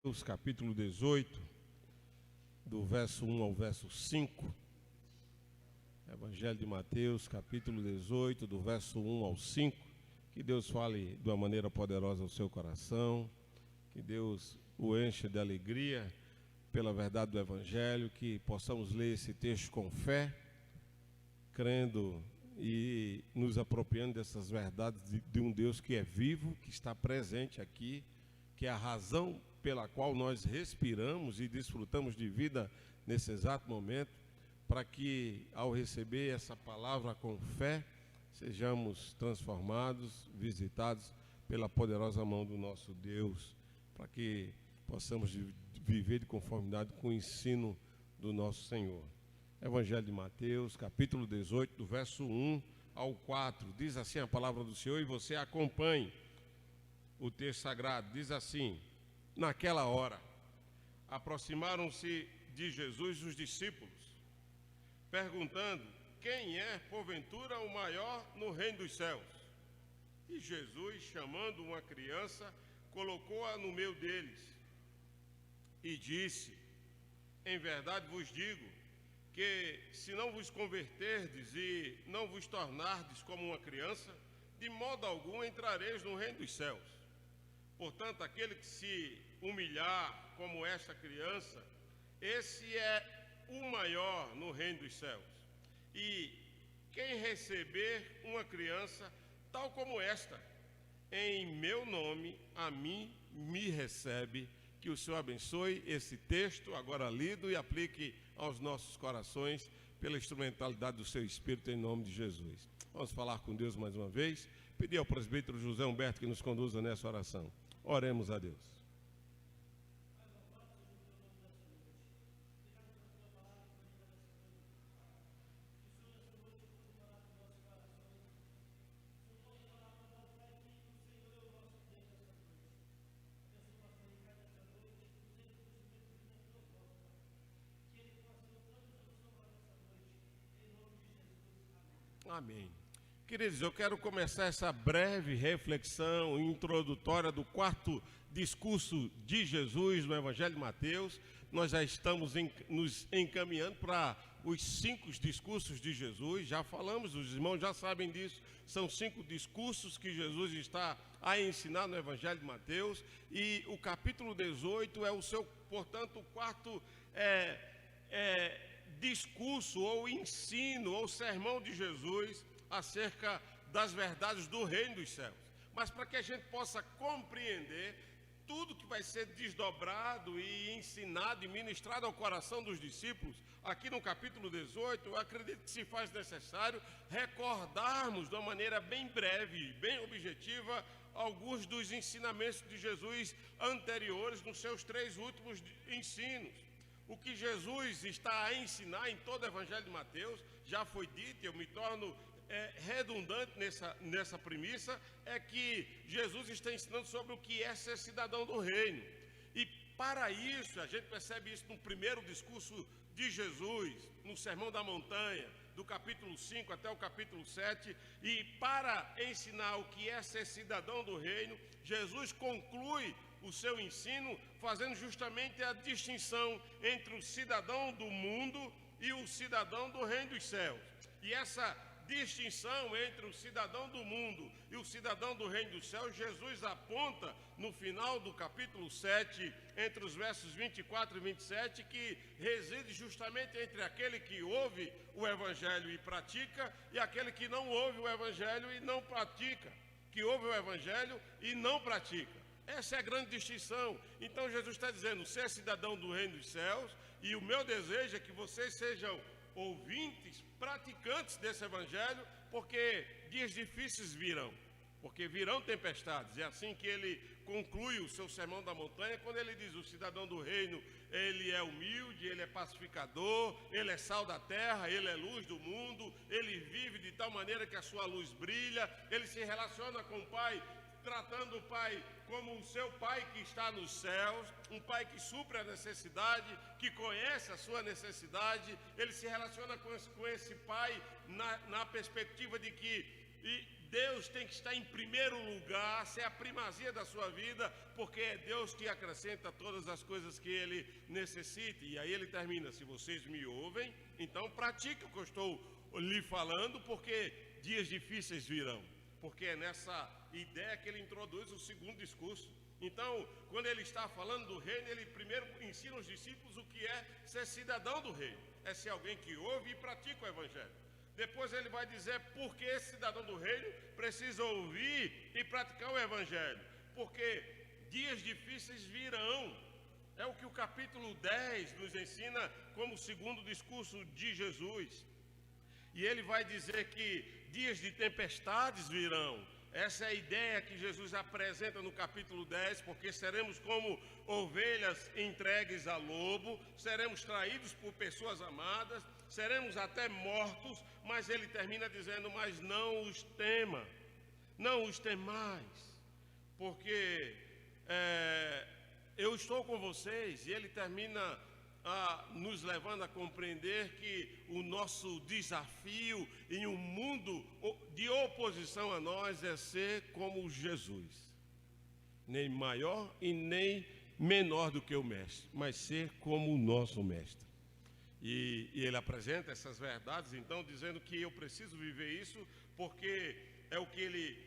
Mateus, capítulo 18, do verso 1 ao verso 5. Evangelho de Mateus, capítulo 18, do verso 1 ao 5. Que Deus fale de uma maneira poderosa ao seu coração, que Deus o encha de alegria pela verdade do Evangelho, que possamos ler esse texto com fé, crendo e nos apropriando dessas verdades de um Deus que é vivo, que está presente aqui, que é a razão pela qual nós respiramos e desfrutamos de vida nesse exato momento, para que ao receber essa palavra com fé, sejamos transformados, visitados pela poderosa mão do nosso Deus, para que possamos viver de conformidade com o ensino do nosso Senhor. Evangelho de Mateus, capítulo 18, do verso 1 ao 4, diz assim a palavra do Senhor, e você acompanhe o texto sagrado, diz assim: naquela hora, aproximaram-se de Jesus os discípulos, perguntando: quem é, porventura, o maior no reino dos céus? E Jesus, chamando uma criança, colocou-a no meio deles e disse: em verdade vos digo, que se não vos converterdes e não vos tornardes como uma criança, de modo algum entrareis no reino dos céus. Portanto, aquele que se humilhar como esta criança, esse é o maior no reino dos céus. E quem receber uma criança tal como esta, em meu nome, a mim me recebe. Que o Senhor abençoe esse texto agora lido e aplique aos nossos corações pela instrumentalidade do seu Espírito, em nome de Jesus. Vamos falar com Deus mais uma vez. Pedir ao presbítero José Humberto que nos conduza nessa oração. Oremos a Deus. Amém. Queridos, eu quero começar essa breve reflexão introdutória do quarto discurso de Jesus no Evangelho de Mateus. Nós já estamos nos encaminhando para os 5 discursos de Jesus. Já falamos, os irmãos já sabem disso. São 5 discursos que Jesus está a ensinar no Evangelho de Mateus. E o capítulo 18 é o seu, portanto, o quarto discurso ou ensino ou sermão de Jesus acerca das verdades do reino dos céus. Mas para que a gente possa compreender tudo que vai ser desdobrado e ensinado e ministrado ao coração dos discípulos, aqui no capítulo 18, eu acredito que se faz necessário recordarmos de uma maneira bem breve, bem objetiva, alguns dos ensinamentos de Jesus anteriores nos seus 3 últimos ensinos. O que Jesus está a ensinar em todo o Evangelho de Mateus, já foi dito, eu me torno redundante nessa premissa, é que Jesus está ensinando sobre o que é ser cidadão do reino. E para isso, a gente percebe isso no primeiro discurso de Jesus, no Sermão da Montanha, do capítulo 5 até o capítulo 7, e para ensinar o que é ser cidadão do reino, Jesus conclui o seu ensino fazendo justamente a distinção entre o cidadão do mundo e o cidadão do reino dos céus. E essa distinção entre o cidadão do mundo e o cidadão do reino dos céus, Jesus aponta no final do capítulo 7, entre os versos 24 e 27, que reside justamente entre aquele que ouve o Evangelho e pratica e aquele que não ouve o Evangelho e não pratica, que ouve o Evangelho e não pratica. Essa é a grande distinção. Então Jesus está dizendo, ser cidadão do reino dos céus, e o meu desejo é que vocês sejam ouvintes, praticantes desse Evangelho, porque dias difíceis virão, porque virão tempestades. É assim que ele conclui o seu Sermão da Montanha, quando ele diz, o cidadão do reino, ele é humilde, ele é pacificador, ele é sal da terra, ele é luz do mundo, ele vive de tal maneira que a sua luz brilha, ele se relaciona com o Pai, tratando o Pai como o seu Pai que está nos céus, um Pai que supre a necessidade, que conhece a sua necessidade. Ele se relaciona com esse Pai na perspectiva de que Deus tem que estar em primeiro lugar, ser a primazia da sua vida, porque é Deus que acrescenta todas as coisas que Ele necessita. E aí ele termina: se vocês me ouvem, então pratique o que eu estou lhe falando, porque dias difíceis virão. Porque é nessa ideia que ele introduz o segundo discurso. Então, quando ele está falando do reino, ele primeiro ensina os discípulos o que é ser cidadão do reino. É ser alguém que ouve e pratica o evangelho. Depois ele vai dizer por que esse cidadão do reino precisa ouvir e praticar o evangelho. Porque dias difíceis virão. É o que o capítulo 10 nos ensina como segundo discurso de Jesus. E ele vai dizer que dias de tempestades virão. Essa é a ideia que Jesus apresenta no capítulo 10, porque seremos como ovelhas entregues a lobo, seremos traídos por pessoas amadas, seremos até mortos, mas ele termina dizendo: mas não os tema, não os temais, porque eu estou com vocês. E ele termina nos levando a compreender que o nosso desafio em um mundo de oposição a nós é ser como Jesus, nem maior e nem menor do que o mestre, mas ser como o nosso mestre. E ele apresenta essas verdades, então, dizendo que eu preciso viver isso, porque é o que ele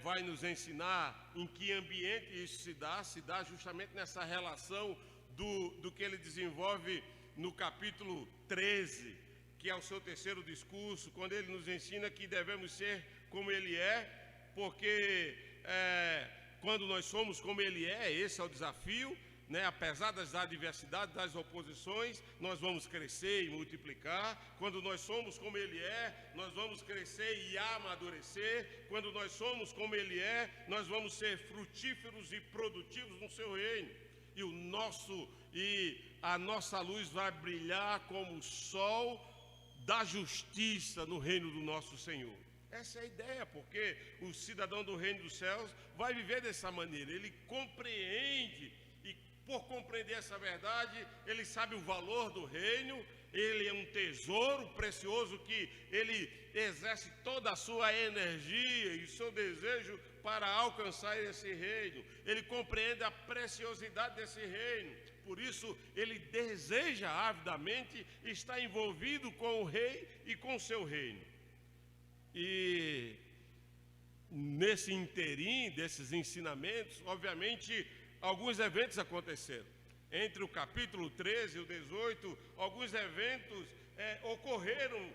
vai nos ensinar em que ambiente isso se dá justamente nessa relação do que ele desenvolve no capítulo 13, que é o seu terceiro discurso, quando ele nos ensina que devemos ser como ele é, porque quando nós somos como ele é, esse é o desafio, né? Apesar das adversidades, das oposições, nós vamos crescer e multiplicar. Quando nós somos como ele é, nós vamos crescer e amadurecer. Quando nós somos como ele é, nós vamos ser frutíferos e produtivos no seu reino. E a nossa luz vai brilhar como o sol da justiça no reino do nosso Senhor. Essa é a ideia, porque o cidadão do reino dos céus vai viver dessa maneira. Ele compreende, e por compreender essa verdade, ele sabe o valor do reino. Ele é um tesouro precioso que ele exerce toda a sua energia e o seu desejo para alcançar esse reino. Ele compreende a preciosidade desse reino. Por isso, ele deseja avidamente estar envolvido com o rei e com o seu reino. E nesse interim desses ensinamentos, obviamente, alguns eventos aconteceram. Entre o capítulo 13 e o 18, alguns eventos ocorreram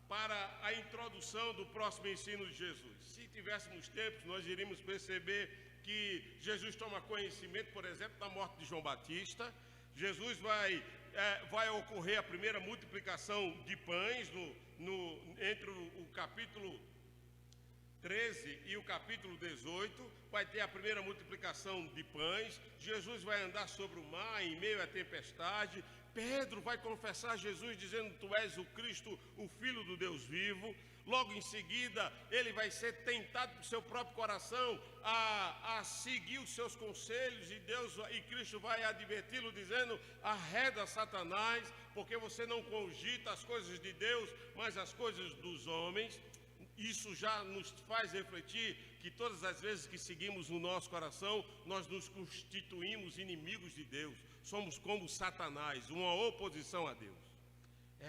para a introdução do próximo ensino de Jesus. Se tivéssemos tempo, nós iríamos perceber que Jesus toma conhecimento, por exemplo, da morte de João Batista. Jesus vai ocorrer a primeira multiplicação de pães entre o capítulo 13 e o capítulo 18, vai ter a primeira multiplicação de pães. Jesus vai andar sobre o mar em meio à tempestade. Pedro vai confessar a Jesus dizendo: tu és o Cristo, o Filho do Deus vivo. Logo em seguida, ele vai ser tentado por seu próprio coração a seguir os seus conselhos, e Cristo vai adverti-lo dizendo: arreda Satanás, porque você não cogita as coisas de Deus, mas as coisas dos homens. Isso já nos faz refletir que todas as vezes que seguimos o nosso coração, nós nos constituímos inimigos de Deus. Somos como Satanás, uma oposição a Deus.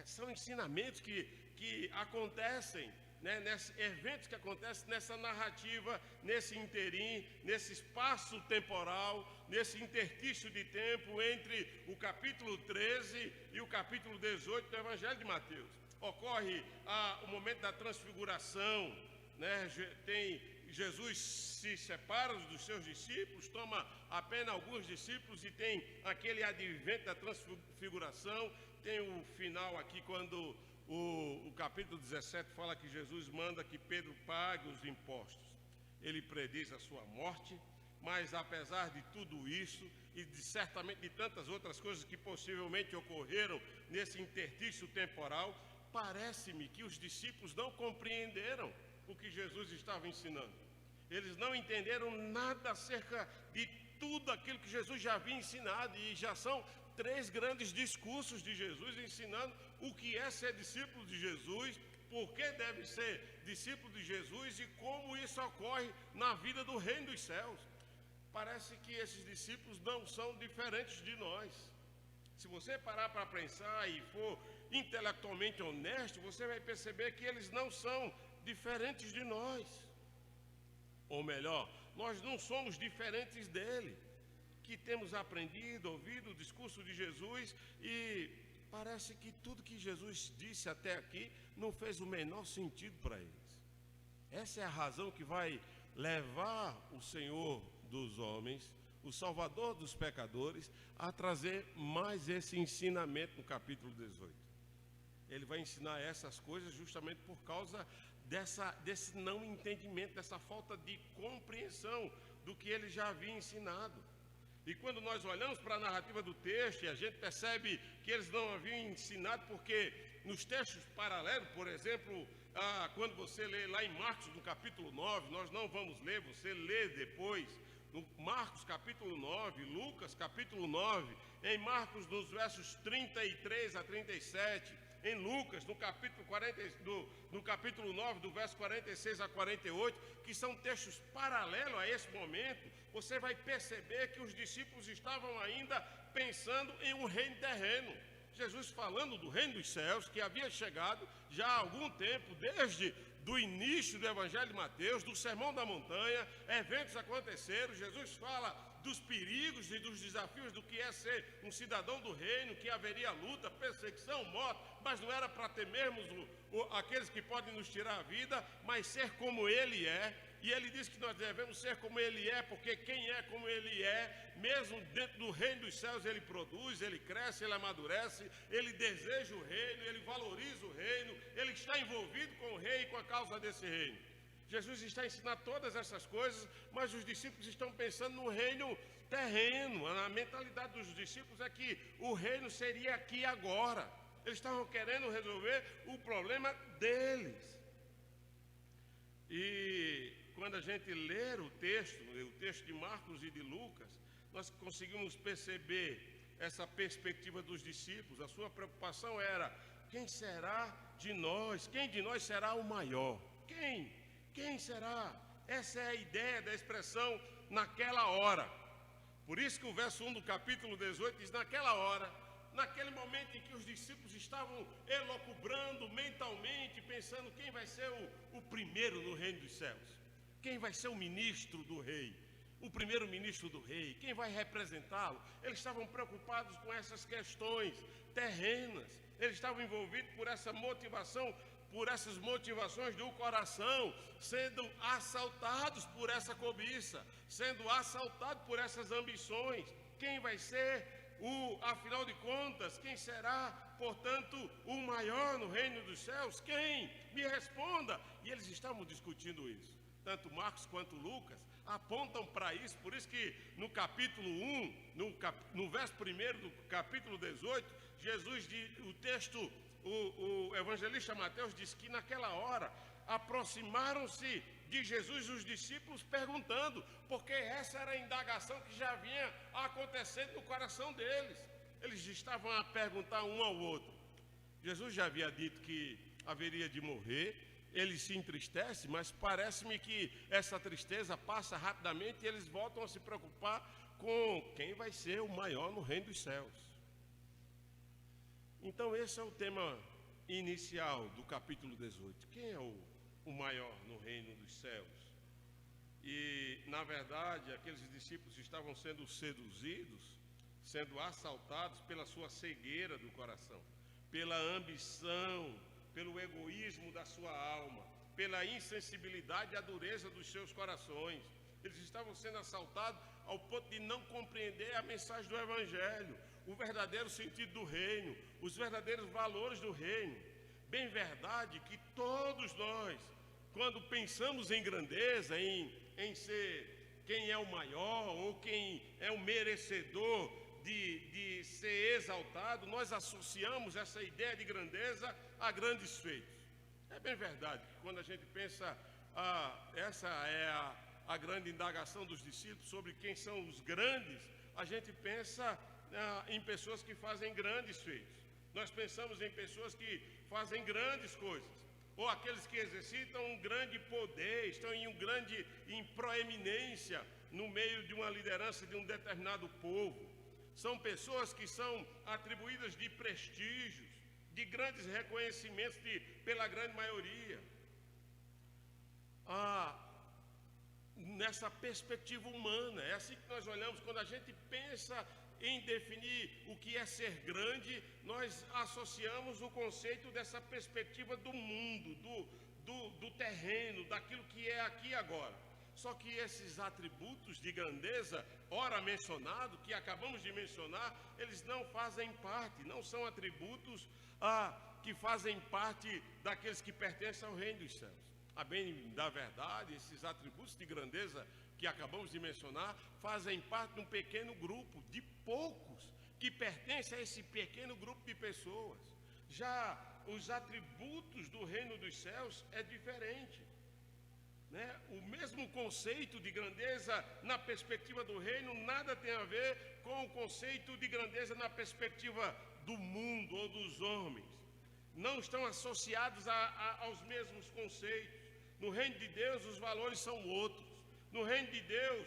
São ensinamentos que acontecem, né, eventos que acontecem nessa narrativa, nesse interim, nesse espaço temporal, nesse interstício de tempo entre o capítulo 13 e o capítulo 18 do Evangelho de Mateus. Ocorre o momento da transfiguração, né? Jesus se separa dos seus discípulos, toma apenas alguns discípulos e tem aquele advento da transfiguração. Tem o final aqui quando o capítulo 17 fala que Jesus manda que Pedro pague os impostos. Ele prediz a sua morte, mas apesar de tudo isso e certamente de tantas outras coisas que possivelmente ocorreram nesse interstício temporal, parece-me que os discípulos não compreenderam o que Jesus estava ensinando. Eles não entenderam nada acerca de tudo aquilo que Jesus já havia ensinado, e já são 3 grandes discursos de Jesus ensinando o que é ser discípulo de Jesus, por que deve ser discípulo de Jesus e como isso ocorre na vida do reino dos céus. Parece que esses discípulos não são diferentes de nós. Se você parar para pensar e for intelectualmente honesto, você vai perceber que eles não são diferentes de nós. Ou melhor, nós não somos diferentes dele, que temos aprendido, ouvido o discurso de Jesus e parece que tudo que Jesus disse até aqui não fez o menor sentido para eles. Essa é a razão que vai levar o Senhor dos homens, o Salvador dos pecadores, a trazer mais esse ensinamento no capítulo 18. Ele vai ensinar essas coisas justamente por causa desse não entendimento, dessa falta de compreensão do que ele já havia ensinado. E quando nós olhamos para a narrativa do texto, e a gente percebe que eles não haviam ensinado, porque nos textos paralelos, por exemplo, quando você lê lá em Marcos, no capítulo 9, nós não vamos ler, você lê depois, no Marcos capítulo 9, Lucas capítulo 9, em Marcos nos versos 33 a 37, em Lucas no capítulo 9, do verso 46 a 48, que são textos paralelos a esse momento, você vai perceber que os discípulos estavam ainda pensando em um reino terreno. Jesus falando do reino dos céus, que havia chegado já há algum tempo, desde do início do Evangelho de Mateus, do Sermão da Montanha, eventos aconteceram, Jesus fala dos perigos e dos desafios do que é ser um cidadão do reino, que haveria luta, perseguição, morte, mas não era para temermos aqueles que podem nos tirar a vida, mas ser como ele é. E ele diz que nós devemos ser como ele é, porque quem é como ele é, mesmo dentro do reino dos céus, ele produz, ele cresce, ele amadurece, ele deseja o reino, ele valoriza o reino, ele está envolvido com o rei e com a causa desse reino. Jesus está a ensinar todas essas coisas, mas os discípulos estão pensando no reino terreno. A mentalidade dos discípulos é que o reino seria aqui e agora. Eles estavam querendo resolver o problema deles. E quando a gente ler o texto de Marcos e de Lucas, nós conseguimos perceber essa perspectiva dos discípulos. A sua preocupação era: quem será de nós? Quem de nós será o maior? Quem será? Essa é a ideia da expressão naquela hora. Por isso que o verso 1 do capítulo 18 diz: naquela hora, naquele momento em que os discípulos estavam elucubrando mentalmente, pensando quem vai ser o primeiro no reino dos céus, quem vai ser o ministro do rei, o primeiro ministro do rei, quem vai representá-lo. Eles estavam preocupados com essas questões terrenas, eles estavam envolvidos por essa motivação, por essas motivações do coração, sendo assaltados por essa cobiça, sendo assaltados por essas ambições. Quem vai ser afinal de contas, quem será, portanto, o maior no reino dos céus? Quem? Me responda. E eles estavam discutindo isso. Tanto Marcos quanto Lucas apontam para isso. Por isso que no capítulo 1, no verso 1 do capítulo 18, Jesus diz, o evangelista Mateus diz que naquela hora aproximaram-se de Jesus os discípulos perguntando, porque essa era a indagação que já vinha acontecendo no coração deles. Eles estavam a perguntar um ao outro. Jesus já havia dito que haveria de morrer, ele se entristece, mas parece-me que essa tristeza passa rapidamente e eles voltam a se preocupar com quem vai ser o maior no reino dos céus. Então esse é o tema inicial do capítulo 18. Quem é o maior no reino dos céus? E na verdade aqueles discípulos estavam sendo seduzidos, sendo assaltados pela sua cegueira do coração, pela ambição, pelo egoísmo da sua alma, pela insensibilidade e a dureza dos seus corações. Eles estavam sendo assaltados ao ponto de não compreender a mensagem do Evangelho, o verdadeiro sentido do reino, os verdadeiros valores do reino. Bem verdade que todos nós, quando pensamos em grandeza, em ser quem é o maior ou quem é o merecedor de ser exaltado, nós associamos essa ideia de grandeza a grandes feitos. É bem verdade que quando a gente pensa, essa é a grande indagação dos discípulos sobre quem são os grandes, a gente pensa em pessoas que fazem grandes feitos. Nós pensamos em pessoas que fazem grandes coisas. ou aqueles que exercitam um grande poder, estão em proeminência no meio de uma liderança de um determinado povo. São pessoas que são atribuídas de prestígios, de grandes reconhecimentos pela grande maioria. Nessa perspectiva humana, é assim que nós olhamos. Quando a gente pensa em definir o que é ser grande, nós associamos o conceito dessa perspectiva do mundo, do terreno, daquilo que é aqui e agora. Só que esses atributos de grandeza, ora mencionado, que acabamos de mencionar, eles não fazem parte, não são atributos que fazem parte daqueles que pertencem ao reino dos céus. A bem da verdade, esses atributos de grandeza que acabamos de mencionar fazem parte de um pequeno grupo, de poucos, que pertencem a esse pequeno grupo de pessoas. Já os atributos do reino dos céus é diferente, né? O mesmo conceito de grandeza na perspectiva do reino nada tem a ver com o conceito de grandeza na perspectiva do mundo ou dos homens. Não estão associados aos mesmos conceitos. No reino de Deus os valores são outros. No reino de Deus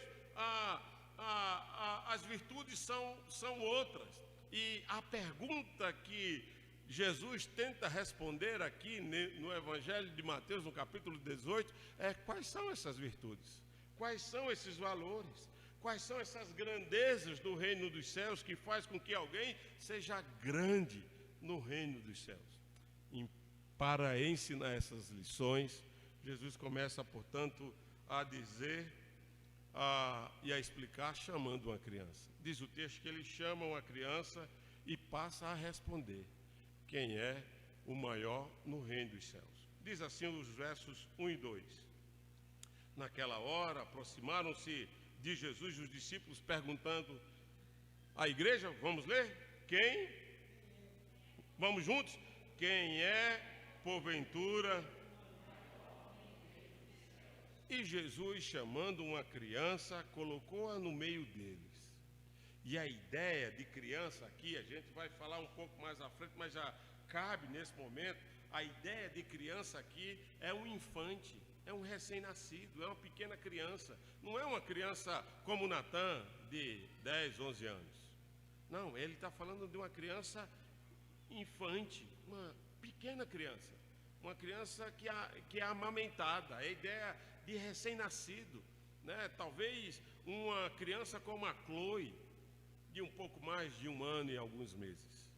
as virtudes são outras. E a pergunta que Jesus tenta responder aqui no Evangelho de Mateus, no capítulo 18, é: quais são essas virtudes? Quais são esses valores? Quais são essas grandezas do reino dos céus que faz com que alguém seja grande no reino dos céus? E para ensinar essas lições, Jesus começa, portanto, a dizer e a explicar chamando uma criança. Diz o texto que ele chama uma criança e passa a responder quem é o maior no reino dos céus. Diz assim os versos 1 e 2. Naquela hora, aproximaram-se de Jesus os discípulos perguntando à igreja, vamos ler? Quem? Vamos juntos? Quem é, porventura? E Jesus, chamando uma criança, colocou-a no meio deles. E a ideia de criança aqui, a gente vai falar um pouco mais à frente, mas já cabe nesse momento. A ideia de criança aqui é um infante, é um recém-nascido, é uma pequena criança. Não é uma criança como Natan, de 10, 11 anos. Não, ele está falando de uma criança infante, uma pequena criança. Uma criança que é amamentada. A ideia de recém-nascido, né? Talvez uma criança como a Chloe, de um pouco mais de 1 ano e alguns meses.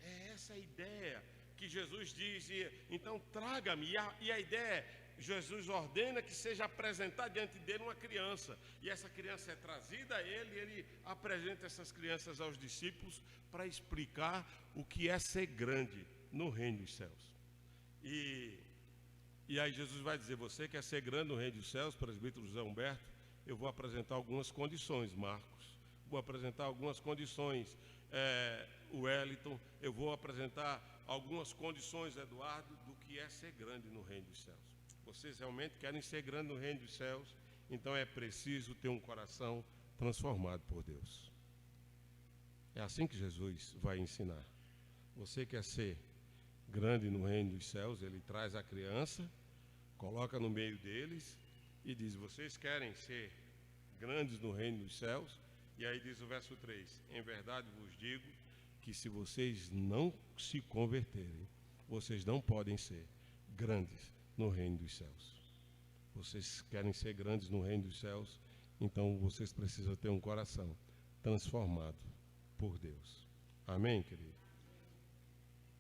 É essa a ideia que Jesus diz. Então traga-me. E a ideia é, Jesus ordena que seja apresentada diante dele uma criança. E essa criança é trazida a ele, e ele apresenta essas crianças aos discípulos para explicar o que é ser grande no reino dos céus. E aí Jesus vai dizer: você quer ser grande no reino dos céus, presbítero José Humberto? Eu vou apresentar algumas condições, Marcos. Vou apresentar algumas condições, Wellington. Eu vou apresentar algumas condições, Eduardo, do que é ser grande no reino dos céus. Vocês realmente querem ser grande no reino dos céus? Então é preciso ter um coração transformado por Deus. É assim que Jesus vai ensinar. Você quer ser grande no reino dos céus? Ele traz a criança, coloca no meio deles e diz: vocês querem ser grandes no reino dos céus? E aí diz o verso 3: em verdade vos digo que se vocês não se converterem, vocês não podem ser grandes no reino dos céus. Vocês querem ser grandes no reino dos céus? Então vocês precisam ter um coração transformado por Deus. Amém, querido?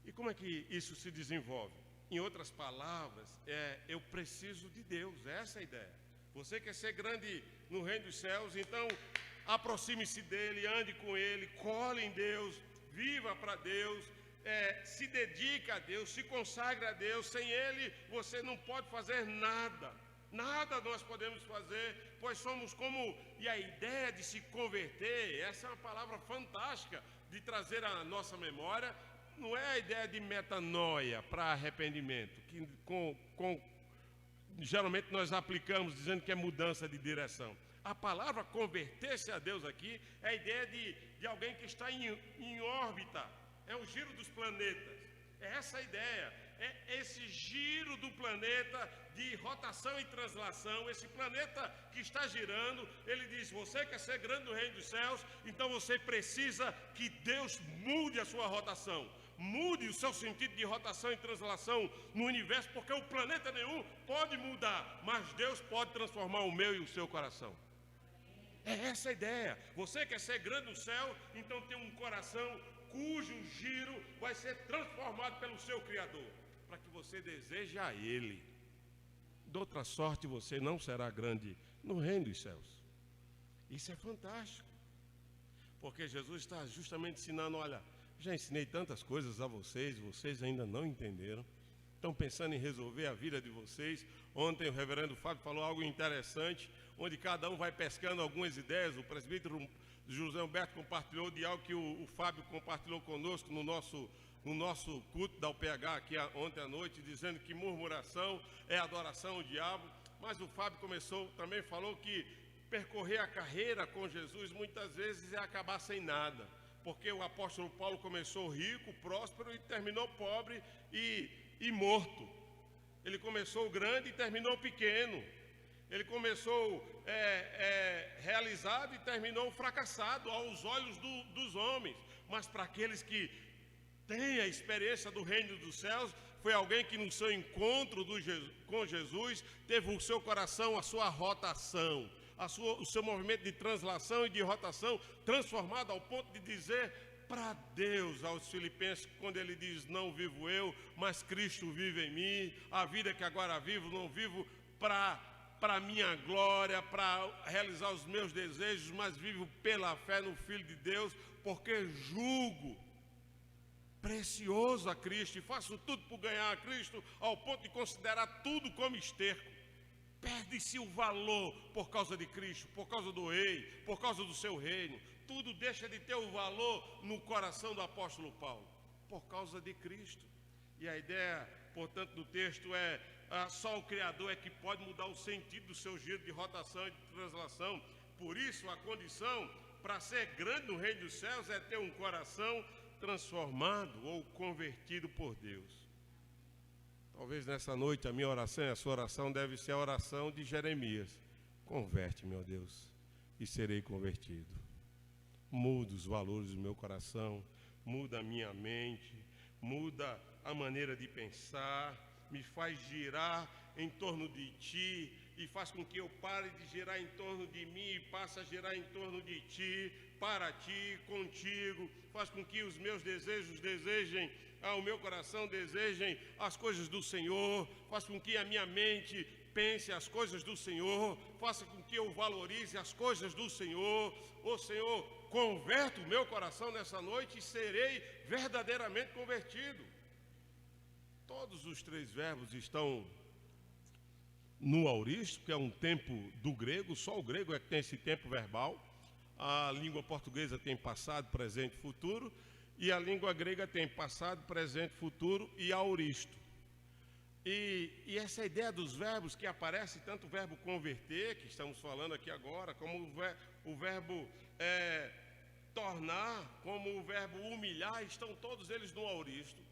E como é que isso se desenvolve? Em outras palavras, eu preciso de Deus. Essa é a ideia. Você quer ser grande no reino dos céus? Então aproxime-se dele, ande com ele, cole em Deus, viva para Deus, se dedique a Deus, se consagre a Deus. Sem ele você não pode fazer nada. Nada nós podemos fazer, pois somos como... E a ideia de se converter, essa é uma palavra fantástica de trazer à nossa memória. Não é a ideia de metanoia para arrependimento, que geralmente nós aplicamos dizendo que é mudança de direção. A palavra converter-se a Deus aqui é a ideia de alguém que está em órbita, é o giro dos planetas. É essa a ideia, esse giro do planeta de rotação e translação, esse planeta que está girando. Ele diz: você quer ser grande no reino dos céus, então você precisa que Deus mude a sua rotação, mude o seu sentido de rotação e translação no universo, porque o planeta nenhum pode mudar, mas Deus pode transformar o meu e o seu coração. É essa a ideia. Você quer ser grande no céu, então tem um coração cujo giro vai ser transformado pelo seu Criador, para que você deseje a Ele. De outra sorte, você não será grande no reino dos céus. Isso é fantástico, porque Jesus está justamente ensinando: olha, já ensinei tantas coisas a vocês, vocês ainda não entenderam, estão pensando em resolver a vida de vocês. Ontem o reverendo Fábio falou algo interessante, onde cada um vai pescando algumas ideias. O presbítero José Humberto compartilhou de algo que o Fábio compartilhou conosco no nosso culto da UPH aqui ontem à noite, dizendo que murmuração é adoração ao diabo. Mas o Fábio também falou que percorrer a carreira com Jesus muitas vezes é acabar sem nada, porque o apóstolo Paulo começou rico, próspero, e terminou pobre e morto. Ele começou grande e terminou pequeno. Ele começou realizado e terminou fracassado aos olhos dos homens. Mas para aqueles que têm a experiência do reino dos céus, foi alguém que no seu encontro com Jesus teve o seu coração, a sua rotação, o seu movimento de translação e de rotação transformado ao ponto de dizer para Deus, aos Filipenses, quando ele diz: não vivo eu, mas Cristo vive em mim. A vida que agora vivo, não vivo para a minha glória, para realizar os meus desejos, mas vivo pela fé no Filho de Deus, porque julgo precioso a Cristo e faço tudo por ganhar a Cristo, ao ponto de considerar tudo como esterco. Perde-se o valor por causa de Cristo, por causa do Rei, por causa do seu reino. Tudo deixa de ter o valor no coração do apóstolo Paulo, por causa de Cristo. E a ideia, portanto, do texto é: só o Criador é que pode mudar o sentido do seu giro de rotação e de translação. Por isso, a condição para ser grande no reino dos céus é ter um coração transformado ou convertido por Deus. Talvez nessa noite a minha oração e a sua oração deve ser a oração de Jeremias: converte-me, ó Deus, e serei convertido. Muda os valores do meu coração, muda a minha mente, muda a maneira de pensar, me faz girar em torno de Ti e faz com que eu pare de girar em torno de mim e passe a girar em torno de Ti, para Ti, contigo. Faz com que os meus desejos desejem, o meu coração desejem as coisas do Senhor. Faz com que a minha mente pense as coisas do Senhor. Faça com que eu valorize as coisas do Senhor. Ô Senhor, converta o meu coração nessa noite e serei verdadeiramente convertido. Todos os três verbos estão no auristo, que é um tempo do grego. Só o grego é que tem esse tempo verbal. A língua portuguesa tem passado, presente e futuro, e a língua grega tem passado, presente, futuro e auristo. E essa ideia dos verbos que aparece, tanto o verbo converter, que estamos falando aqui agora, como o verbo tornar, como o verbo humilhar, estão todos eles no auristo.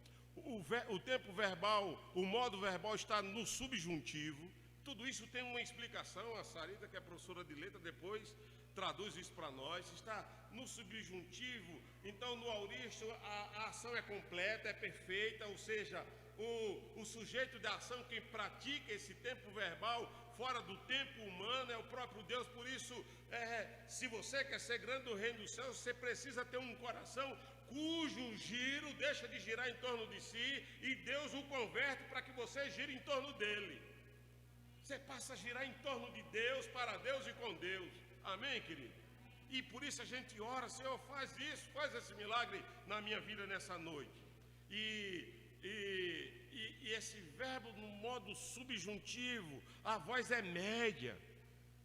O tempo verbal, o modo verbal está no subjuntivo. Tudo isso tem uma explicação. A Sarita, que é professora de letra, depois traduz isso para nós. Está no subjuntivo. Então, no auristo, a ação é completa, é perfeita, ou seja, o sujeito da ação, quem pratica esse tempo verbal fora do tempo humano, é o próprio Deus. Por isso, se você quer ser grande no reino dos céus, você precisa ter um coração cujo giro deixa de girar em torno de si e Deus o converte para que você gire em torno dele. Você passa a girar em torno de Deus, para Deus e com Deus. Amém, querido? E por isso a gente ora: Senhor, faz isso, faz esse milagre na minha vida nessa noite. E esse verbo no modo subjuntivo, a voz é média,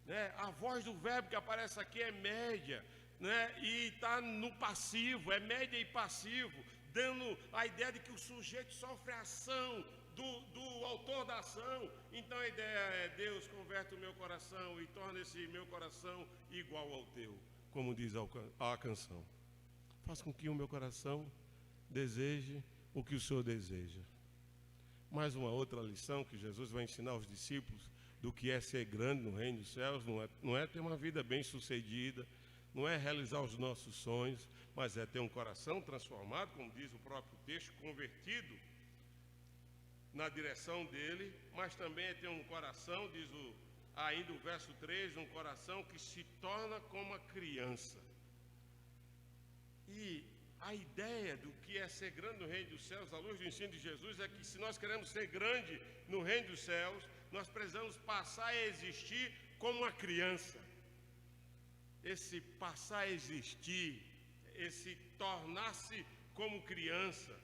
né? A voz do verbo que aparece aqui é média, né? E está no passivo, é média e passivo, dando a ideia de que o sujeito sofre a ação do autor da ação. Então a ideia é: Deus, converte o meu coração e torna esse meu coração igual ao teu, como diz a canção. Faz com que o meu coração deseje o que o Senhor deseja. Mais uma outra lição que Jesus vai ensinar aos discípulos do que é ser grande no reino dos céus. Não é ter uma vida bem sucedida, não é realizar os nossos sonhos, mas é ter um coração transformado, como diz o próprio texto, convertido na direção dele, mas também é ter um coração, diz ainda o verso 3, um coração que se torna como a criança. E a ideia do que é ser grande no reino dos céus, à luz do ensino de Jesus, é que se nós queremos ser grande no reino dos céus, nós precisamos passar a existir como uma criança. Esse passar a existir, esse tornar-se como criança,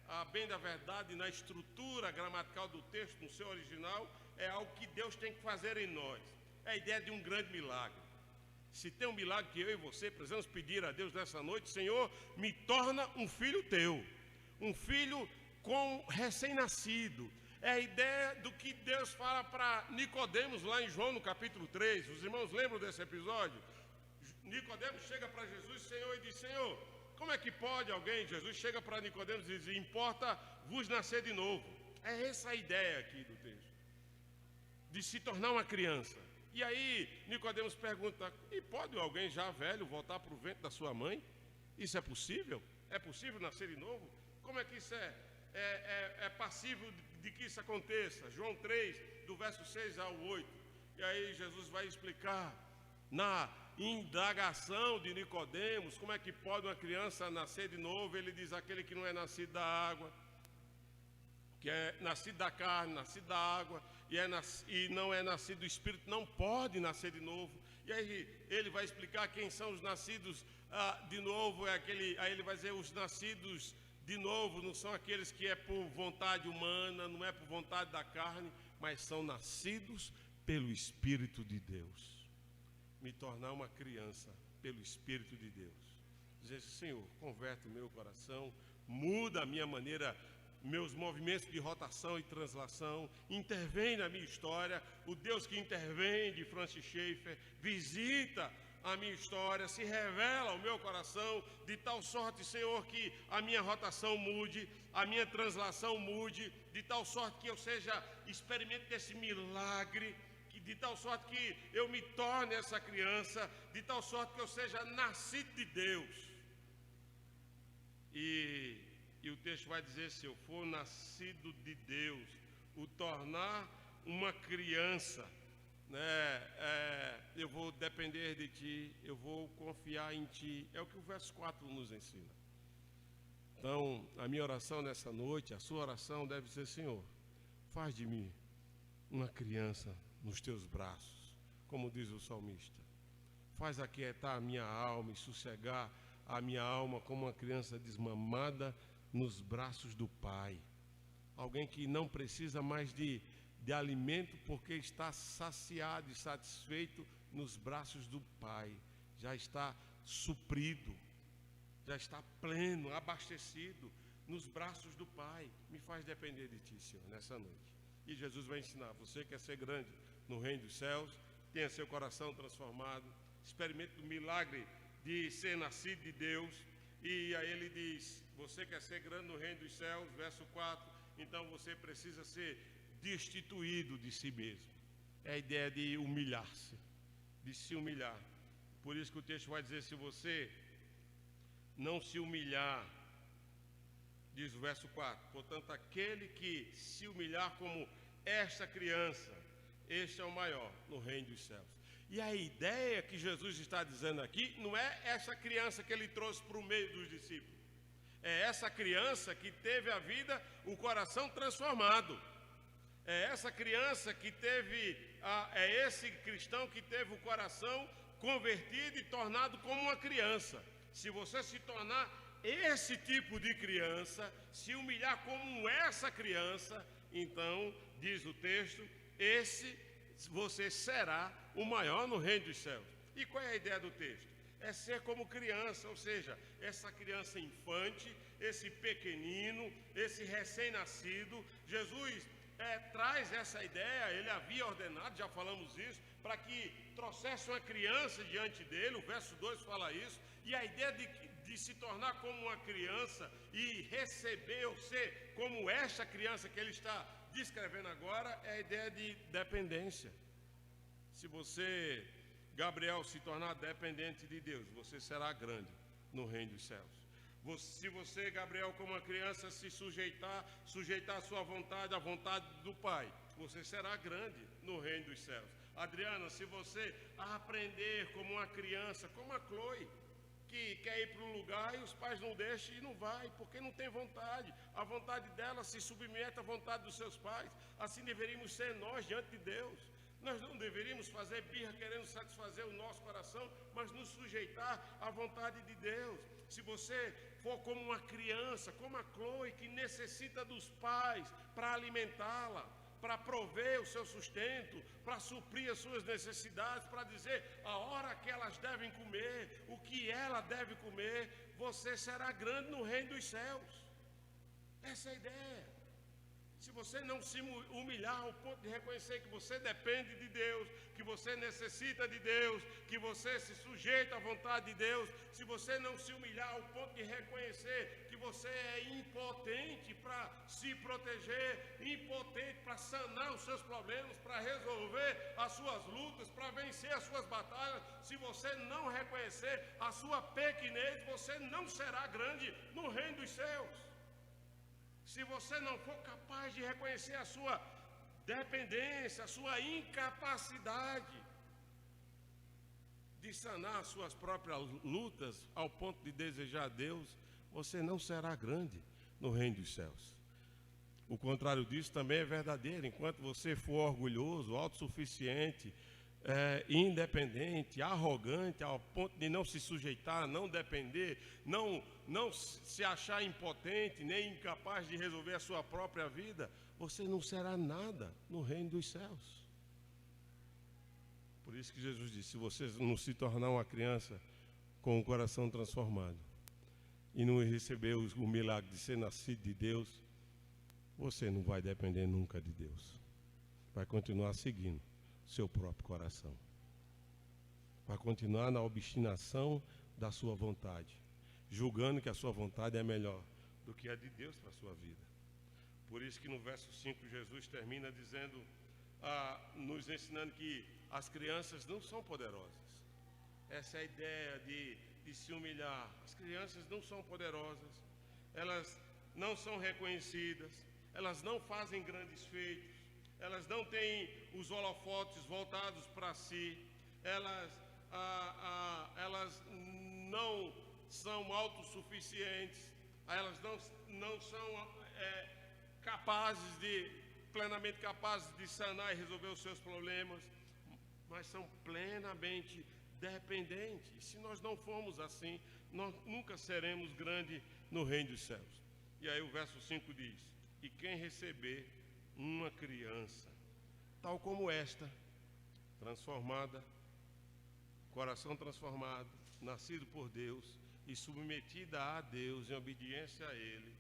a bem da verdade, na estrutura gramatical do texto, no seu original, é algo que Deus tem que fazer em nós. É a ideia de um grande milagre. Se tem um milagre que eu e você precisamos pedir a Deus nessa noite: Senhor, me torna um filho teu, um filho com recém-nascido. É a ideia do que Deus fala para Nicodemos lá em João no capítulo 3. Os irmãos lembram desse episódio? Nicodemos chega para Jesus, Senhor, e diz: Senhor, como é que pode alguém? Jesus chega para Nicodemos e diz: importa vos nascer de novo. É essa a ideia aqui do texto, de se tornar uma criança. E aí Nicodemos pergunta: e pode alguém já velho voltar para o ventre da sua mãe? Isso é possível? É possível nascer de novo? Como é que isso é passível de que isso aconteça? João 3, do verso 6 ao 8. E aí Jesus vai explicar na indagação de Nicodemos como é que pode uma criança nascer de novo. Ele diz: aquele que não é nascido da água, que é nascido da carne, nascido da água, e não é nascido do Espírito, não pode nascer de novo. E aí ele vai explicar quem são os nascidos de novo. Aí ele vai dizer: os nascidos de novo não são aqueles que é por vontade humana, não é por vontade da carne, mas são nascidos pelo Espírito de Deus. Me tornar uma criança pelo Espírito de Deus. Dizer: Senhor, converte o meu coração, muda a minha maneira, meus movimentos de rotação e translação, intervém na minha história. O Deus que intervém, de Francis Schaeffer, visita a minha história, se revela ao meu coração, de tal sorte, Senhor, que a minha rotação mude, a minha translação mude, de tal sorte que eu experimente desse milagre, de tal sorte que eu me torne essa criança, de tal sorte que eu seja nascido de Deus. E o texto vai dizer: se eu for nascido de Deus, o tornar uma criança, eu vou depender de Ti, eu vou confiar em Ti. É o que o verso 4 nos ensina. Então, a minha oração nessa noite, a sua oração deve ser: Senhor, faz de mim uma criança nos Teus braços, como diz o salmista. Faz aquietar a minha alma e sossegar a minha alma como uma criança desmamada nos braços do Pai. Alguém que não precisa mais de alimento porque está saciado e satisfeito nos braços do Pai. Já está suprido, já está pleno, abastecido nos braços do Pai. Me faz depender de Ti, Senhor, nessa noite. E Jesus vai ensinar: você quer ser grande no reino dos céus, tenha seu coração transformado, experimente o milagre de ser nascido de Deus. E aí ele diz: você quer ser grande no reino dos céus, verso 4, então você precisa ser destituído de si mesmo. É a ideia de humilhar-se, de se humilhar. Por isso que o texto vai dizer: se você não se humilhar, diz o verso 4, portanto, aquele que se humilhar como esta criança, este é o maior no reino dos céus. E a ideia que Jesus está dizendo aqui não é essa criança que ele trouxe para o meio dos discípulos. É essa criança que teve a vida, o coração transformado. É essa criança que teve, é esse cristão que teve o coração convertido e tornado como uma criança. Se você se tornar esse tipo de criança, se humilhar como essa criança, então, diz o texto, você será o maior no reino dos céus. E qual é a ideia do texto? É ser como criança, ou seja, essa criança infante, esse pequenino, esse recém-nascido. Jesus traz essa ideia, ele havia ordenado, já falamos isso, para que trouxesse uma criança diante dele. O verso 2 fala isso, E a ideia de se tornar como uma criança e receber ou ser como esta criança que ele está descrevendo agora é a ideia de dependência. Se você, Gabriel, se tornar dependente de Deus, você será grande no reino dos céus. Se você, Gabriel, como uma criança, se sujeitar a sua vontade, à vontade do Pai, você será grande no reino dos céus. Adriana, se você aprender como uma criança, como a Chloe, que quer ir para um lugar e os pais não deixam e não vai, porque não tem vontade. A vontade dela se submete à vontade dos seus pais. Assim deveríamos ser nós diante de Deus. Nós não deveríamos fazer birra querendo satisfazer o nosso coração, mas nos sujeitar à vontade de Deus. Se você for como uma criança, como a Chloe, que necessita dos pais para alimentá-la, para prover o seu sustento, para suprir as suas necessidades, para dizer a hora que elas devem comer, o que ela deve comer, você será grande no reino dos céus. Essa é a ideia. Se você não se humilhar ao ponto de reconhecer que você depende de Deus, que você necessita de Deus, que você se sujeita à vontade de Deus, se você não se humilhar ao ponto de reconhecer que você é impotente para se proteger, impotente para sanar os seus problemas, para resolver as suas lutas, para vencer as suas batalhas, se você não reconhecer a sua pequenez, você não será grande no reino dos céus. Se você não for capaz de reconhecer a sua dependência, a sua incapacidade de sanar as suas próprias lutas ao ponto de desejar a Deus, você não será grande no reino dos céus. O contrário disso também é verdadeiro. Enquanto você for orgulhoso, autossuficiente, independente, arrogante, ao ponto de não se sujeitar, não depender, não se achar impotente, nem incapaz de resolver a sua própria vida, você não será nada no reino dos céus. Por isso que Jesus disse, se você não se tornar uma criança com o coração transformado e não receber o milagre de ser nascido de Deus, você não vai depender nunca de Deus. Vai continuar seguindo seu próprio coração. Vai continuar na obstinação da sua vontade, julgando que a sua vontade é melhor do que a de Deus para a sua vida. Por isso que no verso 5 Jesus termina dizendo, nos ensinando que as crianças não são poderosas. Essa é a ideia de se humilhar. As crianças não são poderosas, elas não são reconhecidas, elas não fazem grandes feitos, elas não têm os holofotes voltados para si, elas não são autossuficientes, elas não são plenamente capazes de sanar e resolver os seus problemas, mas são plenamente dependentes. E se nós não formos assim, nós nunca seremos grandes no reino dos céus. E aí o verso 5 diz, e quem receber uma criança, tal como esta, transformada, coração transformado, nascido por Deus e submetida a Deus em obediência a Ele,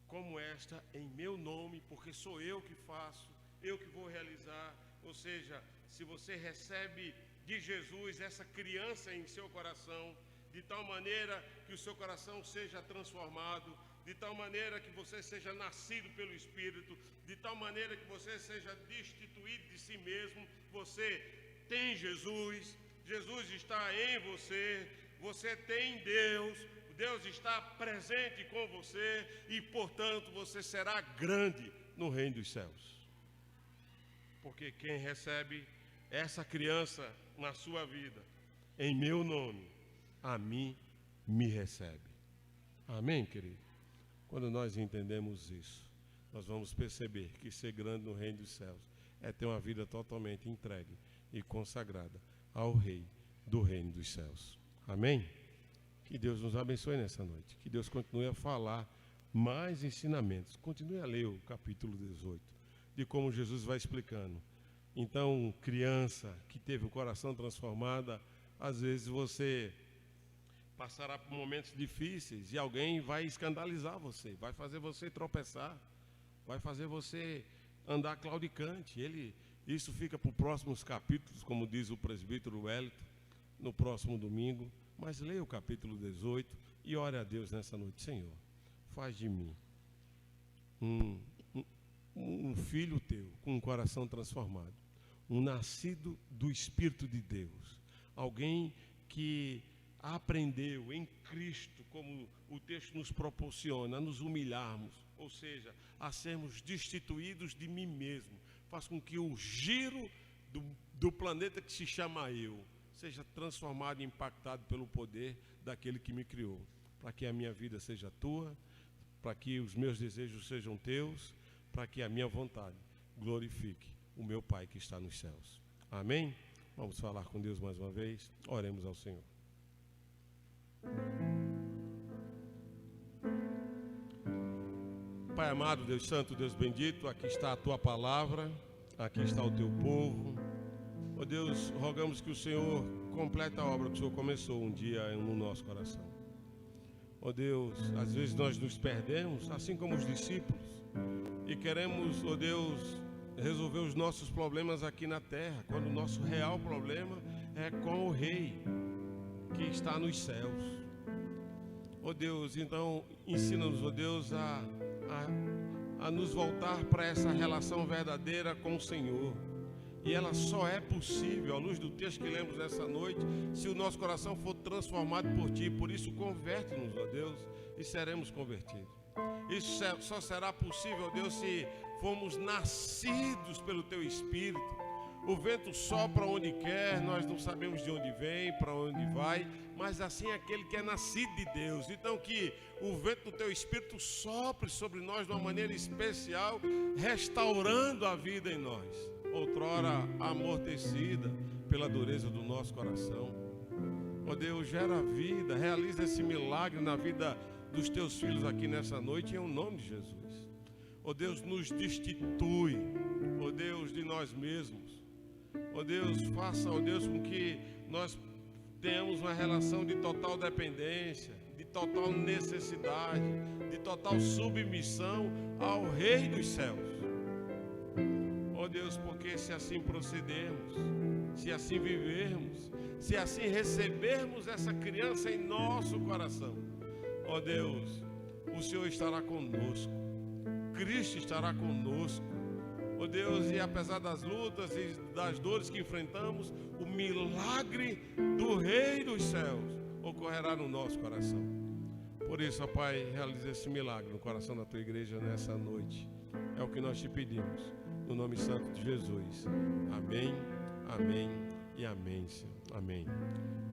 como esta, em meu nome, porque sou eu que faço, eu que vou realizar. Ou seja, se você recebe de Jesus essa criança em seu coração, de tal maneira que o seu coração seja transformado, de tal maneira que você seja nascido pelo Espírito, de tal maneira que você seja destituído de si mesmo, você tem Jesus, Jesus está em você, você tem Deus, Deus está presente com você e, portanto, você será grande no reino dos céus. Porque quem recebe essa criança na sua vida, em meu nome, a mim me recebe. Amém, querido? Quando nós entendemos isso, nós vamos perceber que ser grande no reino dos céus é ter uma vida totalmente entregue e consagrada ao Rei do reino dos céus. Amém? Que Deus nos abençoe nessa noite. Que Deus continue a falar mais ensinamentos. Continue a ler o capítulo 18, de como Jesus vai explicando. Então, criança que teve o coração transformado, às vezes você passará por momentos difíceis e alguém vai escandalizar você, vai fazer você tropeçar, vai fazer você andar claudicante. Isso fica para os próximos capítulos, como diz o presbítero Wellington, no próximo domingo. Mas leia o capítulo 18 e ore a Deus nessa noite. Senhor, faz de mim um filho teu com um coração transformado, um nascido do Espírito de Deus, alguém que aprendeu em Cristo, como o texto nos proporciona, a nos humilharmos, ou seja, a sermos destituídos de mim mesmo. Faz com que o giro do planeta que se chama eu seja transformado e impactado pelo poder daquele que me criou, para que a minha vida seja tua, para que os meus desejos sejam teus, para que a minha vontade glorifique o meu Pai que está nos céus. Amém? Vamos falar com Deus mais uma vez. Oremos ao Senhor. Pai amado, Deus santo, Deus bendito, aqui está a tua palavra, aqui está o teu povo. Ó Deus, rogamos que o Senhor complete a obra que o Senhor começou um dia no nosso coração. Ó Deus, às vezes nós nos perdemos, assim como os discípulos, e queremos, ó Deus, resolver os nossos problemas aqui na terra, quando o nosso real problema é com o Rei que está nos céus. Ó Deus, então ensina-nos, ó Deus, a nos voltar para essa relação verdadeira com o Senhor. E ela só é possível, à luz do texto que lemos nessa noite, se o nosso coração for transformado por Ti. Por isso, converte-nos, ó Deus, e seremos convertidos. Isso só será possível, ó Deus, se formos nascidos pelo Teu Espírito. O vento sopra onde quer, nós não sabemos de onde vem, para onde vai, mas assim é aquele que é nascido de Deus. Então que o vento do Teu Espírito sopre sobre nós de uma maneira especial, restaurando a vida em nós, outrora amortecida pela dureza do nosso coração. Ó Deus, gera vida, realiza esse milagre na vida dos Teus filhos aqui nessa noite, em o nome de Jesus. Ó Deus, nos destitui, ó Deus, de nós mesmos. Ó Deus, faça, ó Deus, com que nós tenhamos uma relação de total dependência, de total necessidade, de total submissão ao Rei dos céus. Ó Deus, porque se assim procedermos, se assim vivermos, se assim recebermos essa criança em nosso coração, ó Deus, o Senhor estará conosco, Cristo estará conosco. Ó Deus, e apesar das lutas e das dores que enfrentamos, o milagre do Rei dos céus ocorrerá no nosso coração. Por isso, ó Pai, realiza esse milagre no coração da Tua igreja nessa noite. É o que nós te pedimos, no nome santo de Jesus. Amém, amém e amém, Senhor. Amém.